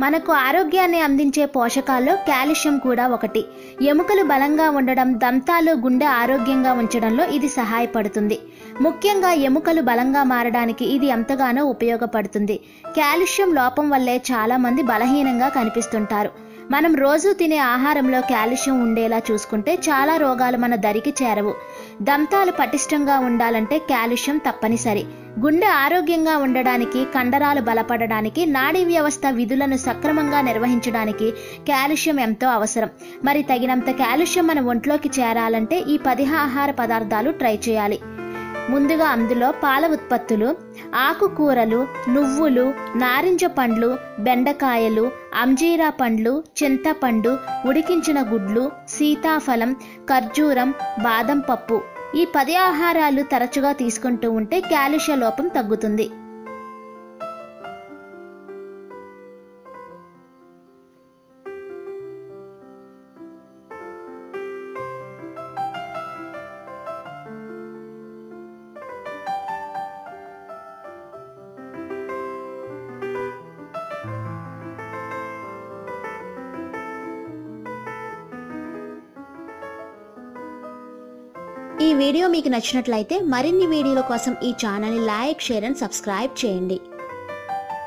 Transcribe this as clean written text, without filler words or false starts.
మనకు ఆరోగ్యాన్ని అందించే పోషకాల్లో కాల్షియం కూడా ఒకటి. ఎముకలు బలంగా ఉండడం, దంతాలు, గుండె ఆరోగ్యంగా ఉంచడంలో ఇది సహాయపడుతుంది. ముఖ్యంగా ఎముకలు బలంగా మారడానికి ఇది ఎంతగానో ఉపయోగపడుతుంది. కాల్షియం లోపం వల్లే చాలా మంది బలహీనంగా కనిపిస్తుంటారు. మనం రోజు తినే ఆహారంలో కాల్షియం ఉండేలా చూసుకుంటే చాలా రోగాలు మన దరికి చేరవు. దంతాలు పటిష్టంగా ఉండాలంటే కాల్షియం తప్పనిసరి. గుండె ఆరోగ్యంగా ఉండడానికి, కండరాలు బలపడడానికి, నాడీ వ్యవస్థ విధులను సక్రమంగా నిర్వహించడానికి కాల్షియం ఎంతో అవసరం. మరి తగినంత కాల్షియం మన ఒంట్లోకి చేరాలంటే ఈ 10 ఆహార పదార్థాలు ట్రై చేయాలి. ముందుగా అందులో పాల ఉత్పత్తులు, ఆకుకూరలు, నువ్వులు, నారింజ పండ్లు, బెండకాయలు, అంజీరా పండ్లు, చింతపండు, ఉడికించిన గుడ్లు, సీతాఫలం, ఖర్జూరం, బాదం పప్పు. ఈ 10 ఆహారాలు తరచుగా తీసుకుంటూ ఉంటే కాల్షియం లోపం తగ్గుతుంది. ఈ వీడియో మీకు నచ్చినట్లయితే మరిన్ని వీడియోల కోసం ఈ ఛానల్ని లైక్, షేర్ అండ్ సబ్స్క్రైబ్ చేయండి.